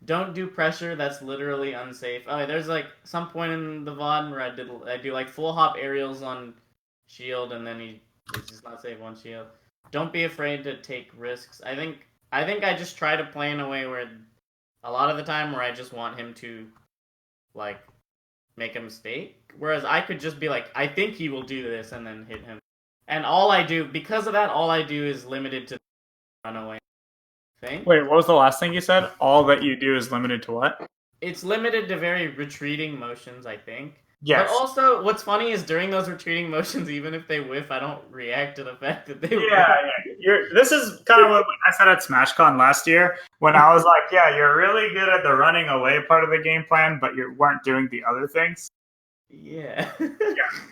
Don't do pressure. That's literally unsafe. Oh, there's like some point in the VOD where I do like full hop aerials on shield, and then it's just not safe on shield. Don't be afraid to take risks. I think I just try to play in a way where a lot of the time where I just want him to like make a mistake, whereas I could just be like, I think he will do this, and then hit him. And all I do because of that, all I do is limited to runaway. Thing.
Wait, what was the last thing you said? All that you do is limited to what?
It's limited to very retreating motions, I think.
Yes.
But also, what's funny is during those retreating motions, even if they whiff, I don't react to the fact that they whiff.
Yeah. This is kind of what I said at SmashCon last year when I was like, yeah, you're really good at the running away part of the game plan, but you weren't doing the other things.
Yeah.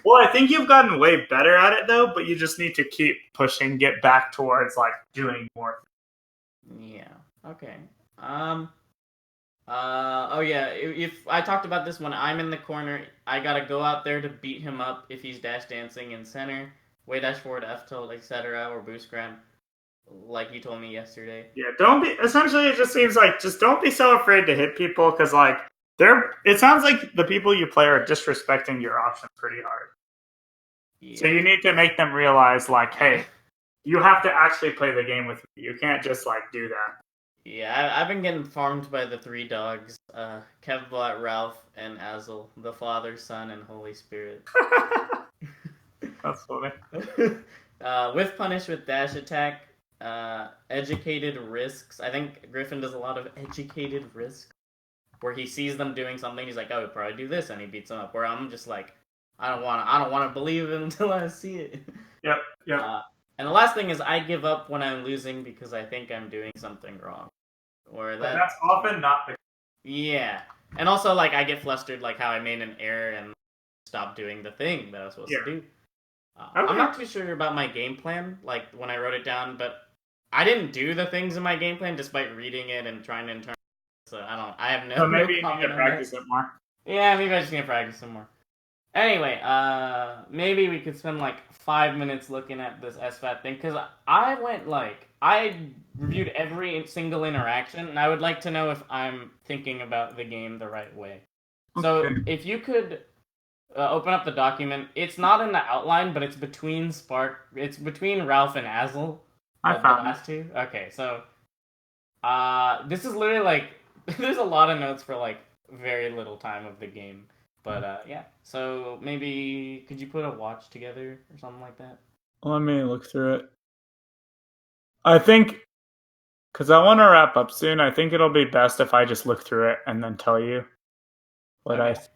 Well, I think you've gotten way better at it, though, but you just need to keep pushing, get back towards, like, doing more.
Yeah. Okay. Oh yeah. If I talked about this when I'm in the corner, I gotta go out there to beat him up if he's dash dancing in center, way dash forward, F tilt, etc., or boost grab, like you told me yesterday.
Yeah. Don't be. Essentially, it just seems like just don't be so afraid to hit people because like it sounds like the people you play are disrespecting your options pretty hard. Yeah. So you need to make them realize like, hey. You have to actually play the game with me. You can't just, like, do that.
Yeah, I've been getting farmed by the three dogs. Kevbot, Ralph, and Azel. The Father, Son, and Holy Spirit.
That's funny.
Whiff punish with dash attack. Educated risks. I think Griffin does a lot of educated risks. Where he sees them doing something, he's like, oh, he'll probably do this, and he beats them up. Where I'm just like, I don't want to believe it until I see it.
Yep.
And the last thing is I give up when I'm losing because I think I'm doing something wrong.
But that's often not the case.
Yeah. And also, like, I get flustered, like, how I made an error and stopped doing the thing that I was supposed to do. Okay. I'm not too sure about my game plan, like, when I wrote it down, but I didn't do the things in my game plan despite reading it and trying to internalize it, so I have no
So maybe you need to practice it more.
Yeah, maybe I just need to practice some more. Anyway, maybe we could spend like 5 minutes looking at this SFAT thing, because I reviewed every single interaction, and I would like to know if I'm thinking about the game the right way. So, if you could open up the document, it's not in the outline, but it's between Ralph and Azel.
I found
the last two. Okay, so, this is literally like, there's a lot of notes for like very little time of the game. But, yeah. So, maybe, could you put a watch together or something like that?
Let me look through it. I think, because I want to wrap up soon, I think it'll be best if I just look through it and then tell you what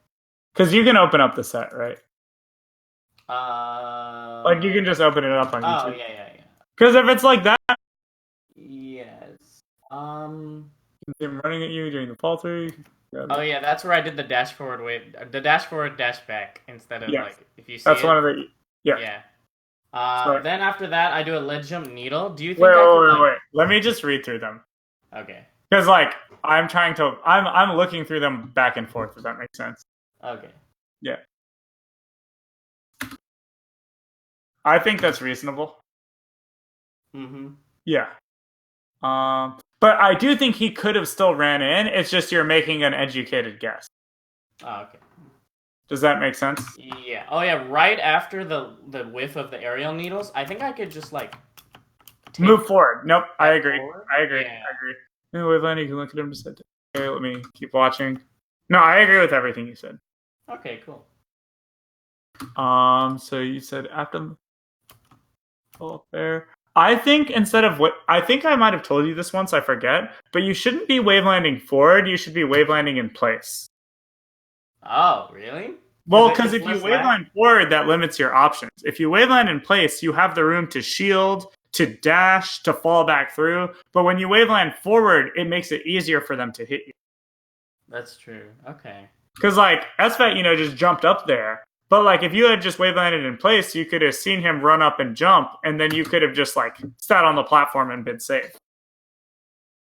because you can open up the set, right? Like, you can just open it up on YouTube.
Oh, yeah.
Because if it's like that...
Yes.
I'm running at you during the fall through...
Oh yeah, that's where I did the dash forward wave, the dash forward, dash back instead of like if you see
that's one of the
yeah. Then after that, I do a ledge jump needle. Do you think?
Wait. Let me just read through them.
Okay.
Because like I'm looking through them back and forth. If that makes sense.
Okay.
Yeah. I think that's reasonable.
Mm-hmm.
Yeah. But I do think he could have still ran in. It's just you're making an educated guess.
Oh, okay.
Does that make sense?
Yeah. Oh, yeah. Right after the whiff of the aerial needles, I think I could just like
Move forward. Nope. I agree.
forward.
I agree.
Yeah.
I agree. Anyway, Lenny, you can look at him and say, okay, let me keep watching. No, I agree with everything you said.
Okay. Cool.
So you said after fall there. I think instead of what I think I might have told you this once, I forget, but you shouldn't be wave landing forward, you should be wave landing in place.
Oh, really?
Well, because if you waveland forward, that limits your options. If you waveland in place, you have the room to shield, to dash, to fall back through. But when you waveland forward, it makes it easier for them to hit you.
That's true. Okay.
Because like SFAT, just jumped up there. But like if you had just wavelanded in place, you could have seen him run up and jump, and then you could have just like sat on the platform and been safe.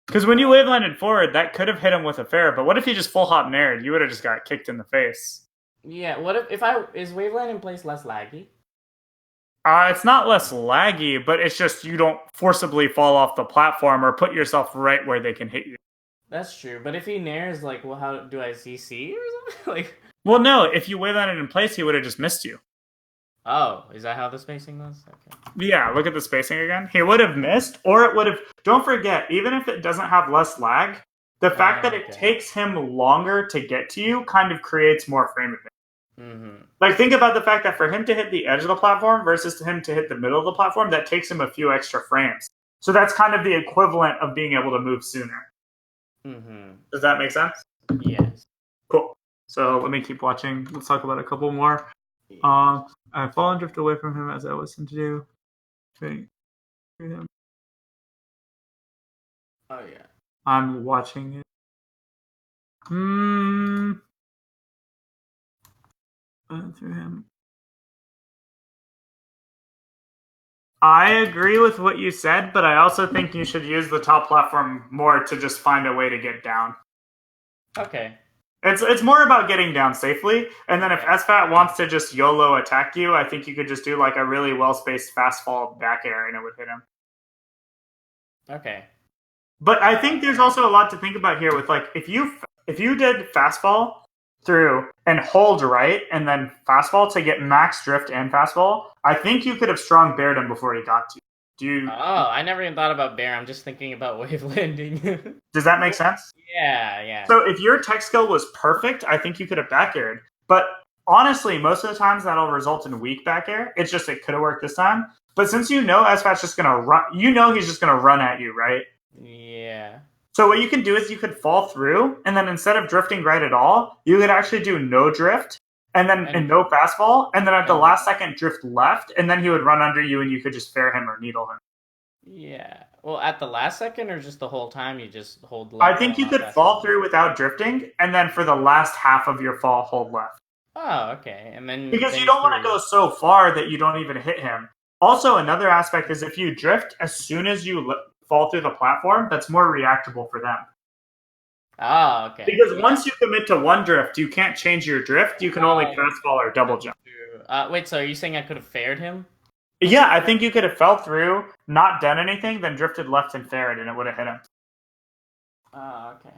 Because when you wavelanded forward, that could have hit him with a fair. But what if you just full hop nared? You would have just got kicked in the face.
Yeah. What if is waveland in place less laggy?
It's not less laggy, but it's just you don't forcibly fall off the platform or put yourself right where they can hit you.
That's true. But if he nares, like, well, how do I CC or something? Like.
Well, no. If you wavelanded in place, he would have just missed you.
Oh, is that how the spacing was? Okay.
Yeah, look at the spacing again. He would have missed, or it would have. Don't forget, even if it doesn't have less lag, the fact that it takes him longer to get to you kind of creates more frame advantage.
Mm-hmm.
Like, think about the fact that for him to hit the edge of the platform versus him to hit the middle of the platform, that takes him a few extra frames. So that's kind of the equivalent of being able to move sooner.
Mm-hmm.
Does that make sense?
Yes.
Cool. So let me keep watching. Let's talk about a couple more. I fall and drift away from him as I listen to do. Okay. Him.
Oh yeah.
I'm watching it. Through him. I agree with what you said, but I also think you should use the top platform more to just find a way to get down.
Okay.
It's more about getting down safely, and then if SFAT wants to just YOLO attack you, I think you could just do like a really well-spaced fast fall back air and it would hit him.
Okay.
But I think there's also a lot to think about here with like if you did fastball through and hold right and then fastball to get max drift and fastball, I think you could have strong bared him before he got to you. Do you?
Oh, I never even thought about bear. I'm just thinking about wave landing.
Does that make sense?
Yeah.
So if your tech skill was perfect, I think you could have back aired. But honestly, most of the times that'll result in weak back air. It's just it could have worked this time. But since SFAT's just gonna run, he's just gonna run at you, right?
Yeah.
So what you can do is you could fall through, and then instead of drifting right at all, you could actually do no drift, and no fastball, and then at the last second drift left, and then he would run under you, and you could just fair him or needle him.
Yeah. Well, at the last second, or just the whole time, you just hold
left? I think you could fall through without drifting, and then for the last half of your fall, hold left.
Oh, okay. And then
because you don't want to go so far that you don't even hit him. Also, another aspect is if you drift as soon as you fall through the platform, that's more reactable for them.
Oh, okay.
Because once you commit to one drift, you can't change your drift. You can only fastball or double jump.
Wait, so are you saying I could have fared him?
Yeah, I think you could have fell through, not done anything, then drifted left and fared, and it would have hit him.
Oh, okay.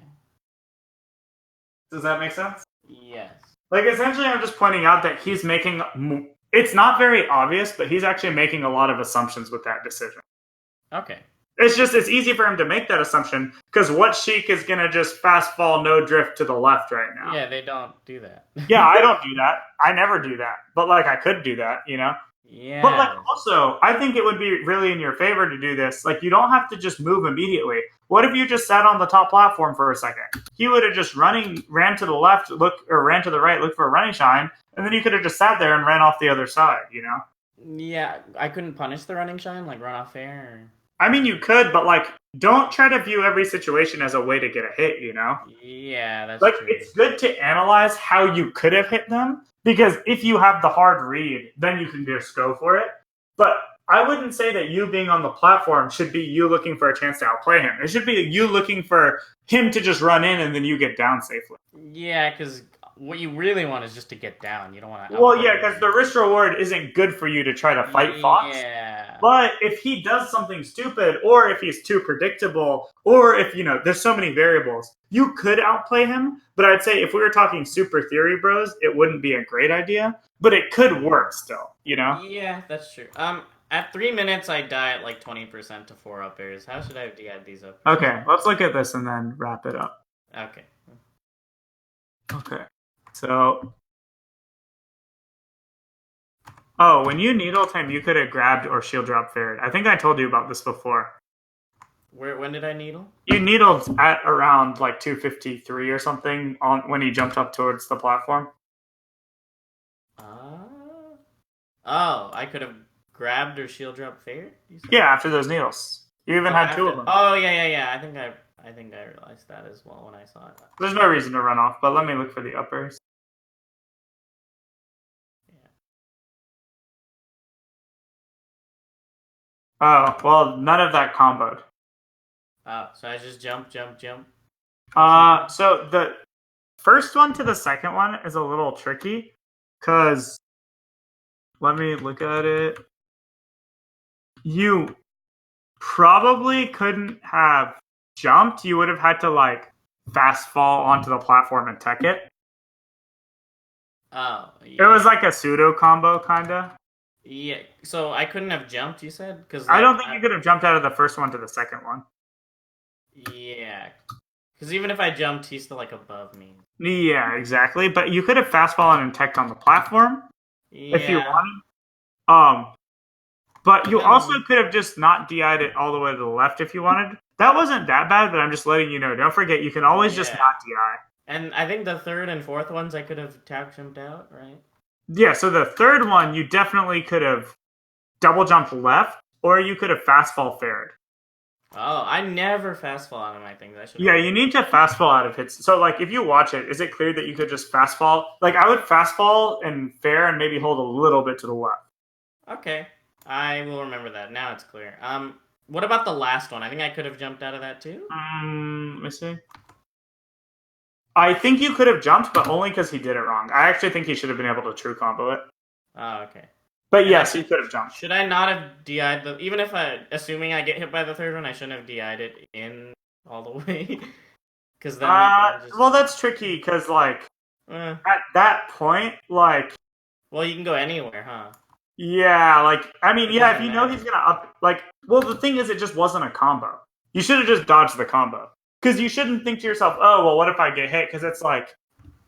Does that make sense?
Yes.
Like, essentially, I'm just pointing out that he's making... It's not very obvious, but he's actually making a lot of assumptions with that decision.
Okay.
It's easy for him to make that assumption, because what Sheik is going to just fast fall, no drift to the left right now?
Yeah, they don't do that.
Yeah, I don't do that. I never do that. But, like, I could do that,
Yeah.
But, like, also, I think it would be really in your favor to do this. Like, you don't have to just move immediately. What if you just sat on the top platform for a second? He would have just ran to the left, ran to the right, looked for a running shine, and then you could have just sat there and ran off the other side,
Yeah, I couldn't punish the running shine, like run off fair? Or...
I mean, you could, but, like, don't try to view every situation as a way to get a hit,
Yeah, that's
true. It's good to analyze how you could have hit them, because if you have the hard read, then you can just go for it. But I wouldn't say that you being on the platform should be you looking for a chance to outplay him. It should be you looking for him to just run in and then you get down safely.
Yeah, because what you really want is just to get down. You don't want to
Well, yeah,
outperform
because the
him.
risk reward isn't good for you to try to fight Fox.
Yeah.
But if he does something stupid, or if he's too predictable, or if, there's so many variables, you could outplay him. But I'd say if we were talking super theory bros, it wouldn't be a great idea. But it could work still.
Yeah, that's true. At 3 minutes, I die at like 20% to 4 up airs. How should I de-add these up airs?
Okay, let's look at this and then wrap it up.
Okay.
Okay. So, oh, when you needle time, you could have grabbed or shield drop fared. I think I told you about this before.
When did I needle?
You needled at around like 253 or something when he jumped up towards the platform.
Oh, I could have grabbed or shield drop fair.
Yeah, after those needles, you even had two of them.
Oh yeah. I think I realized that as well when I saw it.
There's no reason to run off, but let me look for the uppers.
Yeah.
Oh, well, none of that comboed.
Oh, so I just jump.
So the first one to the second one is a little tricky, because let me look at it. You probably couldn't have jumped. You would have had to like fast fall onto the platform and tech it.
Oh, yeah.
It was like a pseudo combo, kinda.
Yeah. So I couldn't have jumped. You said because
I don't think you could have jumped out of the first one to the second one.
Yeah, because even if I jumped, he's still like above me.
Yeah, exactly. But you could have fast fallen and teched on the platform if you
Yeah.
wanted. But you also could have just not DI'd it all the way to the left if you wanted. That wasn't that bad, but I'm just letting you know. Don't forget, you can always just not DI.
And I think the third and fourth ones I could have tap jumped out, right?
Yeah, so the third one, you definitely could have double jumped left, or you could have fast fall fared.
Oh, I never fast fall out of my things.
Yeah, you need to fast fall out of hits. So, like, if you watch it, is it clear that you could just fast fall? Like, I would fast fall and fair and maybe hold a little bit to the left.
Okay, I will remember that. Now it's clear. What about the last one? I think I could have jumped out of that too.
Let me see. I think you could have jumped, but only because he did it wrong. I actually think he should have been able to true combo it.
Oh, okay.
But yes, he could have jumped.
Should I not have DI'd the... Even if assuming I get hit by the third one, I shouldn't have DI'd it in all the way? Because then
well, that's tricky, because, like, at that point, like...
Well, you can go anywhere, huh?
Yeah, like, I mean, yeah, if you know he's gonna up... Like, well, the thing is, it just wasn't a combo. You should have just dodged the combo. Because you shouldn't think to yourself, oh, well, what if I get hit? Because it's like...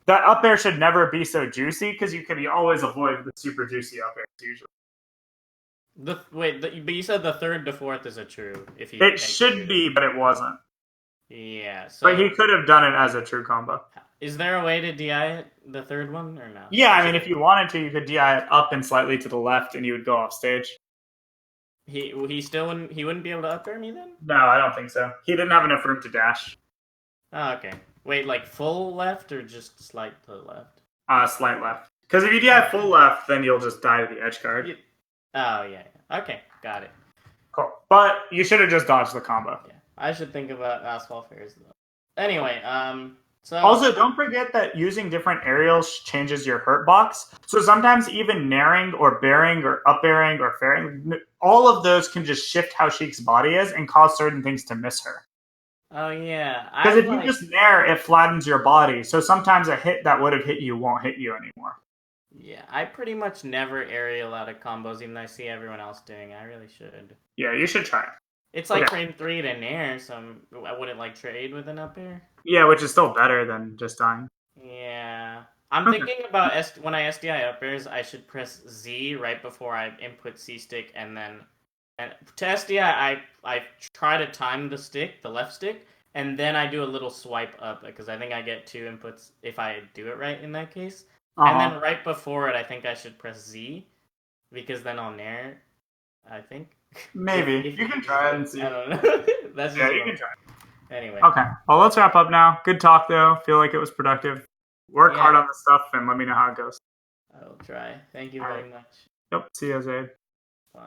That up air should never be so juicy, because you can always avoid the super juicy up airs, usually.
But you said the third to fourth is a true.
It should be, but it wasn't.
Yeah, so...
But he could have done it as a true combo.
Is there a way to DI it, the third one, or no?
Yeah, I mean, if you wanted to, you could DI it up and slightly to the left, and you would go off stage.
He wouldn't be able to up air me then?
No, I don't think so. He didn't have enough room to dash.
Oh, okay. Wait, like full left or just slight to the left?
Slight left. Because if you DI full left, then you'll just die to the edge card.
Oh, yeah. Okay, got it.
Cool. But you should have just dodged the combo.
Yeah, I should think about asphalt fairs though. Anyway, so...
Also, don't forget that using different aerials changes your hurt box. So sometimes even naring or bearing or up airing or fairing, all of those can just shift how Sheik's body is and cause certain things to miss her.
Oh, yeah.
Because if you just nair, it flattens your body. So sometimes a hit that would have hit you won't hit you anymore.
Yeah, I pretty much never aerial out of combos, even though I see everyone else doing it. I really should.
Yeah, you should try it.
It's like frame 3 to nair, so I wouldn't like trade with an up air.
Yeah, which is still better than just dying.
Yeah. I'm thinking about when I SDI up airs, I should press Z right before I input C stick, and then to SDI, I try to time the stick, the left stick, and then I do a little swipe up, because I think I get 2 inputs if I do it right in that case. And then right before it, I think I should press Z, because then I'll nair, I think.
Maybe. If you can try it and see.
I don't know. That's just
you can try it.
Anyway.
Okay. Well, let's wrap up now. Good talk, though. Feel like it was productive. Work hard on the stuff and let me know how it goes.
I will try. Thank you very much.
Yep. See you, Zaid.
Bye.